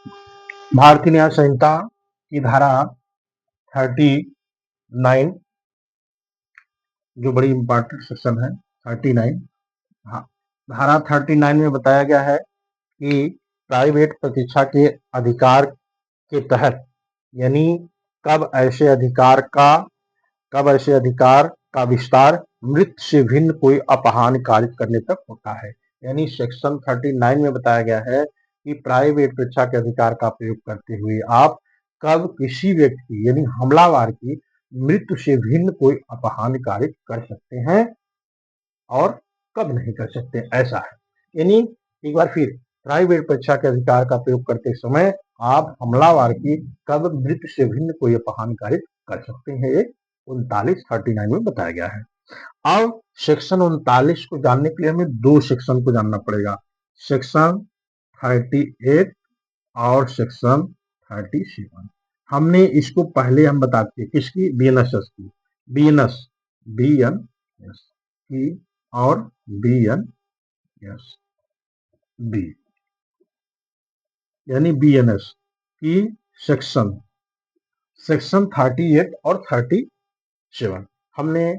भारतीय न्याय संहिता की धारा 39 जो बड़ी इंपॉर्टेंट सेक्शन है 39। हाँ, धारा 39 में बताया गया है कि प्राइवेट प्रतीक्षा के अधिकार के तहत यानी कब ऐसे अधिकार का विस्तार मृत्यु से भिन्न कोई अपहान कार्य करने तक होता है। यानी सेक्शन 39 में बताया गया है कि प्राइवेट परीक्षा के अधिकार का प्रयोग करते हुए आप कब किसी व्यक्ति यानी हमलावर की मृत्यु से भिन्न कोई अपहान कार्य कर सकते हैं और कब नहीं कर सकते, ऐसा है। यानी एक बार फिर प्राइवेट परीक्षा के अधिकार का प्रयोग करते समय आप हमलावर की कब मृत्यु से भिन्न कोई अपहान कार्य कर सकते हैं, ये 39 में बताया गया है। अब सेक्शन 39 को जानने के लिए हमें दो सेक्शन को जानना पड़ेगा, सेक्शन 38 और सेक्शन 37। हमने इसको पहले हम बताते हैं किसकी, बीएनएसएस की, बीएनएस बीएनएस की और बीएनएस बी यानी बीएनएस की सेक्शन 38 और 37। हमने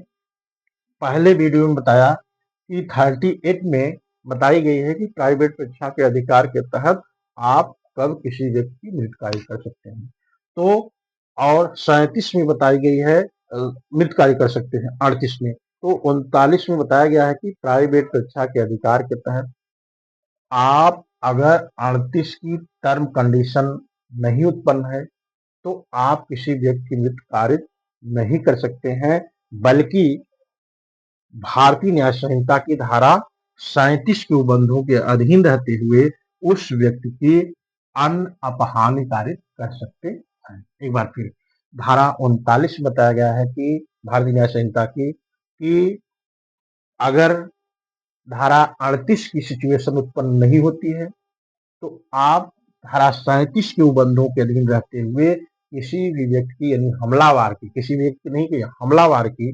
पहले वीडियो में बताया कि 38 में बताई गई है कि प्राइवेट परीक्षा के अधिकार के तहत आप कब किसी व्यक्ति की मृत्यु कार्य कर सकते हैं, तो और 37 में बताई गई है मृत्यु कार्य कर सकते हैं 38 में, तो 39 में बताया गया है कि प्राइवेट परीक्षा के अधिकार के तहत आप अगर 38 की टर्म कंडीशन नहीं उत्पन्न है तो आप किसी व्यक्ति की मृत्यु कार्य नहीं कर सकते हैं, बल्कि भारतीय न्याय संहिता की धारा 37 के उपबंधों के अधीन रहते हुए उस व्यक्ति की अन्य अपहान्य कार्य कर सकते हैं। एक बार फिर धारा 39 में बताया गया है कि भारतीय न्याय संहिता की कि अगर धारा 38 की सिचुएशन उत्पन्न नहीं होती है तो आप धारा 37 के उपबंधों के अधीन रहते हुए किसी भी व्यक्ति यानी हमलावर की, किसी व्यक्ति नहीं कि हमलावर की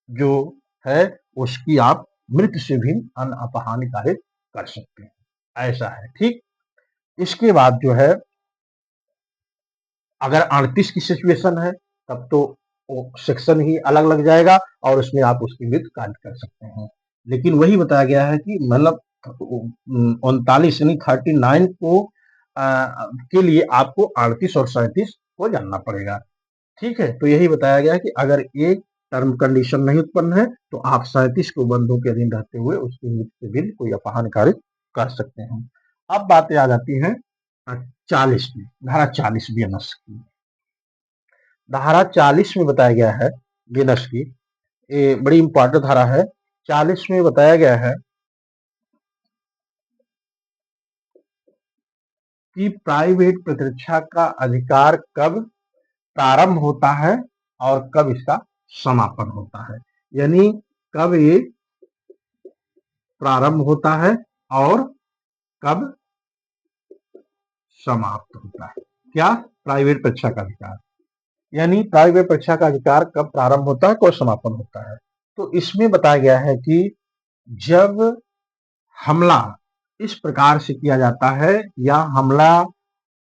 जो है उसकी आप मृत्यु से भी अन्य अपहान्य कार्य कर सकते हैं, ऐसा है। ठीक, इसके बाद जो है अगर 38 की सिचुएशन है तब तो वो सेक्शन ही अलग लग जाएगा और उसमें आप उसकी मृत्यु कार्य कर सकते हैं। लेकिन वही बताया गया है कि मतलब 39 यानी 39 को के लिए आपको 38 और 37 को जानना पड़ेगा। ठीक है, तो यही बताया गया है कि अगर एक टर्म कंडीशन नहीं उत्पन्न है तो आप 37 को बंधों के अधीन रहते हुए उसकी मृत्यु से भी कोई अपहान कार्य कर सकते हैं। अब बातें आ जाती हैं 40 की, धारा 40 बीएनएस की। धारा 40 में बताया गया है बीएनएस की, ये बड़ी इंपॉर्टेंट धारा है। 40 में बताया गया है कि प्राइवेट प्रतिरक्षा का अधिकार कब प्रारंभ होता है और कब इसका समापन होता है, यानी कब ये प्रारंभ होता है और कब समाप्त होता है। क्या, प्राइवेट परीक्षा का अधिकार, यानी प्राइवेट परीक्षा का अधिकार कब प्रारंभ होता है कब समापन होता है। तो इसमें बताया गया है कि जब हमला इस प्रकार से किया जाता है या हमला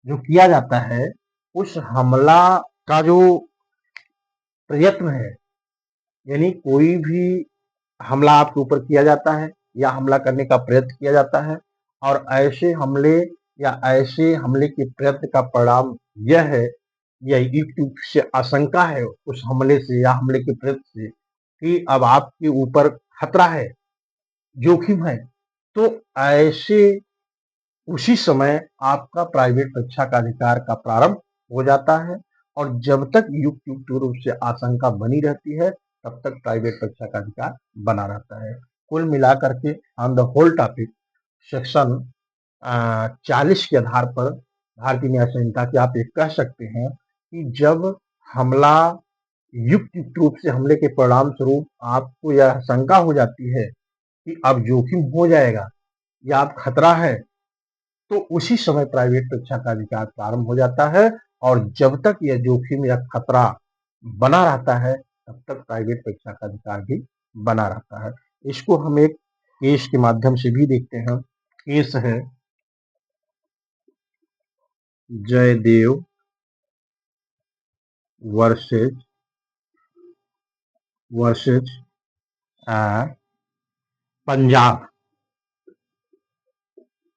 जो किया जाता है उस हमला का जो प्रयत्न है, यानी कोई भी हमला आपके ऊपर किया जाता है या हमला करने का प्रयत्न किया जाता है और ऐसे हमले या ऐसे हमले के प्रयत्न का परिणाम यह है या युक्त से आशंका है उस हमले से या हमले के प्रयत्न से कि अब आपके ऊपर खतरा है, जोखिम है, तो ऐसे उसी समय आपका प्राइवेट परीक्षा का अधिकार का प्रारंभ हो जाता है और जब तक युक्त रूप से आशंका बनी रहती है तब तक प्राइवेट परीक्षा का अधिकार बना रहता है। कुल मिलाकर के on the whole topic section 40 के आधार पर भारतीय न्याय संहिता की आप ये कह सकते हैं कि जब हमला युक्त रूप से हमले के परिणाम स्वरूप आपको यह शंका हो जाती है कि अब जोखिम हो जाएगा या अब खतरा है, तो उसी समय प्राइवेट परीक्षा का अधिकार प्रारंभ हो जाता है और जब तक यह जोखिम या खतरा बना रहता है तब तक प्राइवेट परीक्षा का अधिकार भी बना रहता है। इसको हम एक केस के माध्यम से भी देखते हैं। केस है जयदेव वर्सेज वर्सेज पंजाब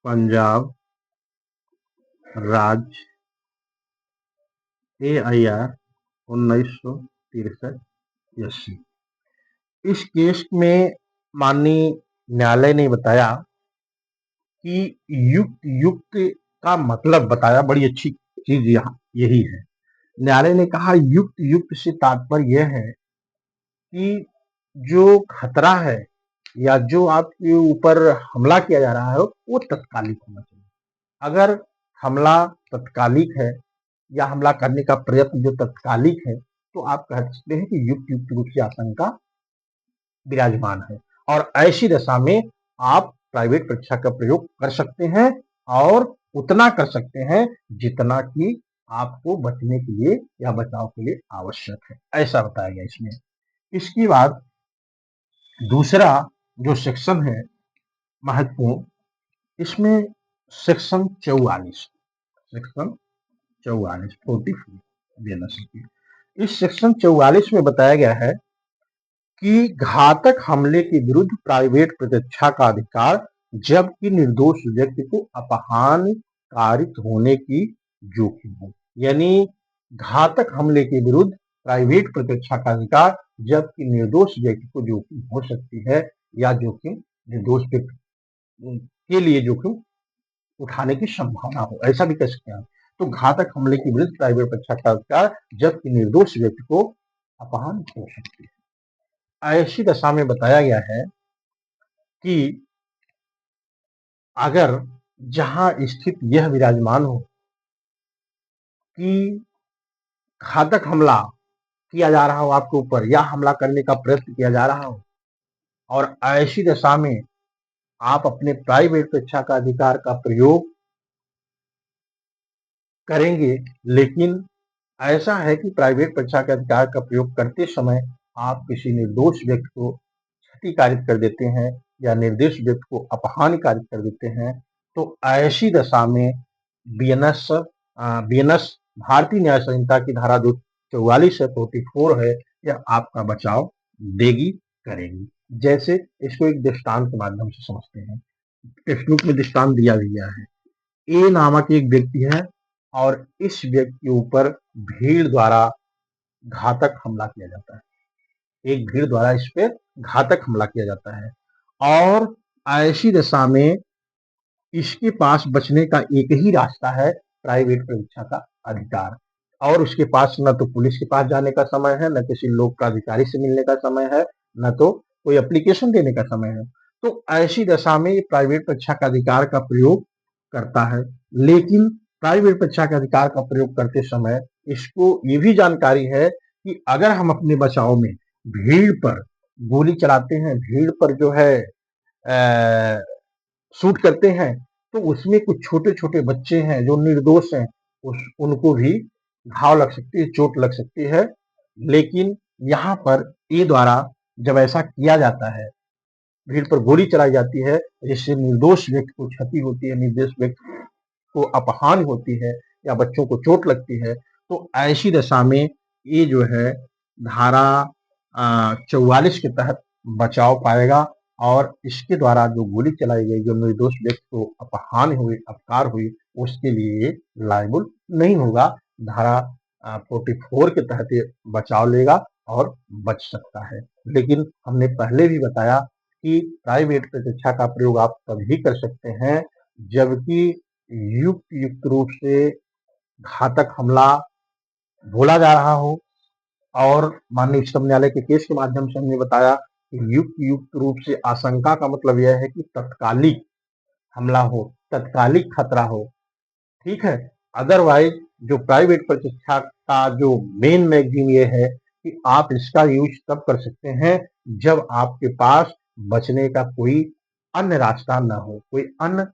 पंजाब राज्य AIR 1963 इस केस में माननीय न्यायालय ने बताया कि युक्त युक्त का मतलब बताया। बड़ी अच्छी चीज यहाँ यही है। न्यायालय ने कहा युक्त युक्त से तात्पर्य यह है कि जो खतरा है या जो आपके ऊपर हमला किया जा रहा है वो तत्कालिक होना चाहिए। अगर हमला तत्कालिक है या हमला करने का प्रयत्न जो तत्कालिक है तो आप कह सकते हैं कि युक्त युक्त रूप से आशंका विराजमान है और ऐसी दशा में आप प्राइवेट परीक्षा का प्रयोग कर सकते हैं और उतना कर सकते हैं जितना कि आपको बचने के लिए या बचाव के लिए आवश्यक है, ऐसा बताया गया इसमें। इसके बाद दूसरा जो सेक्शन है महत्वपूर्ण, इसमें सेक्शन 44 इस सेक्शन 44 में बताया गया है कि घातक हमले के विरुद्ध प्राइवेट प्रतिरक्षा का अधिकार जबकि निर्दोष व्यक्ति को अपहानकारित होने की जोखिम हो। यानी घातक हमले के विरुद्ध प्राइवेट प्रतिरक्षा का अधिकार जबकि निर्दोष व्यक्ति को जोखिम हो सकती है या जोखिम निर्दोष व्यक्ति के लिए जोखिम उठाने की संभावना हो, ऐसा भी कह सकते हैं। तो घातक हमले के विरुद्ध प्राइवेट प्रतिरक्षा का अधिकार जबकि निर्दोष व्यक्ति को अपहान हो सकती है। ऐसी दशा में बताया गया है कि अगर जहां स्थित यह विराजमान हो कि घातक हमला किया जा रहा हो आपके ऊपर या हमला करने का प्रयत्न किया जा रहा हो और ऐसी दशा में आप अपने प्राइवेट परीक्षा का अधिकार का प्रयोग करेंगे, लेकिन ऐसा है कि प्राइवेट परीक्षा के अधिकार का प्रयोग करते समय आप किसी निर्दोष व्यक्ति को क्षतिकारित कर देते हैं या निर्दोष व्यक्ति को अपहानकारित कर देते हैं, तो ऐसी दशा में बीएनएस भारतीय न्याय संहिता की धारा जो 44 है 44 है, यह आपका बचाव देगी करेगी। जैसे इसको एक दृष्टांत के माध्यम से समझते हैं। टेक्स्ट बुक में दृष्टांत दिया गया है। ए नामक एक व्यक्ति है और इस व्यक्ति के ऊपर भीड़ द्वारा घातक हमला किया जाता है। एक भीड़ द्वारा इस पे घातक हमला किया जाता है और ऐसी दशा में इसके पास बचने का एक ही रास्ता है प्राइवेट परीक्षा का अधिकार, और उसके पास न तो पुलिस के पास जाने का समय है, न किसी लोक प्राधिकारी से मिलने का समय है, न तो कोई एप्लीकेशन देने का समय है। तो ऐसी दशा में ये प्राइवेट परीक्षा का अधिकार का प्रयोग करता है। लेकिन प्राइवेट परीक्षा का अधिकार का प्रयोग करते समय इसको ये भी जानकारी है कि अगर हम अपने बचाव में भीड़ पर गोली चलाते हैं, भीड़ पर जो है शूट करते हैं, तो उसमें कुछ छोटे छोटे बच्चे हैं जो निर्दोष हैं, उनको भी घाव लग सकती है, चोट लग सकती है। लेकिन यहाँ पर ए द्वारा जब ऐसा किया जाता है, भीड़ पर गोली चलाई जाती है जिससे निर्दोष व्यक्ति को क्षति होती है, निर्दोष व्यक्ति को अपहान होती है या बच्चों को चोट लगती है, तो ऐसी दशा में ये जो है धारा 44 के तहत बचाव पाएगा और इसके द्वारा जो गोली चलाई गई, जो निर्दोष व्यक्ति को अपहान हुई, अपकार हुई, उसके लिए लायबल नहीं होगा। धारा 44 के तहत ये बचाव लेगा और बच सकता है। लेकिन हमने पहले भी बताया कि प्राइवेट प्रतिरक्षा का प्रयोग आप तभी कर सकते हैं जबकि युक्त युक्त रूप से घातक हमला बोला जा रहा हो, और माननीय उच्चतम न्यायालय के केस के माध्यम से हमने बताया कि युक्त युक्त रूप से आशंका का मतलब यह है कि तत्कालिक हमला हो, तत्कालिक खतरा हो। ठीक है। अदरवाइज जो प्राइवेट प्रतिष्ठा का जो मेन मैगजीन ये है कि आप इसका यूज तब कर सकते हैं जब आपके पास बचने का कोई अन्य रास्ता न हो, कोई अन्य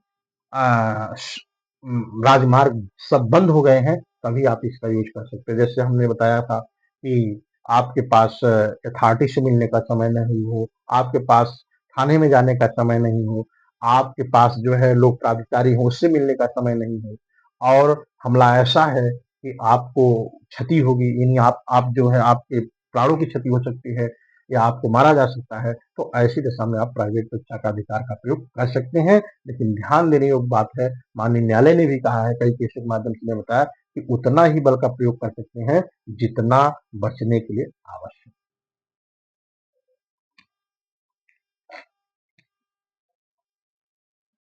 राजमार्ग सब बंद हो गए हैं, तभी आप इसका यूज कर सकते हैं। जैसे हमने बताया था कि आपके पास अथॉरिटी से मिलने का समय नहीं हो, आपके पास थाने में जाने का समय नहीं हो, आपके पास जो है लोक प्राधिकारी हो उससे मिलने का समय नहीं हो, और हमला ऐसा है कि आपको क्षति होगी, यानी आप जो है आपके प्राणों की क्षति हो सकती है या आपको मारा जा सकता है, तो ऐसी दशा में आप प्राइवेट परीक्षा का अधिकार का प्रयोग कर सकते हैं। लेकिन ध्यान देने योग्य बात है, माननीय न्यायालय ने भी कहा है, कई केस के माध्यम से बताया कि उतना ही बल का प्रयोग कर सकते हैं जितना बचने के लिए आवश्यक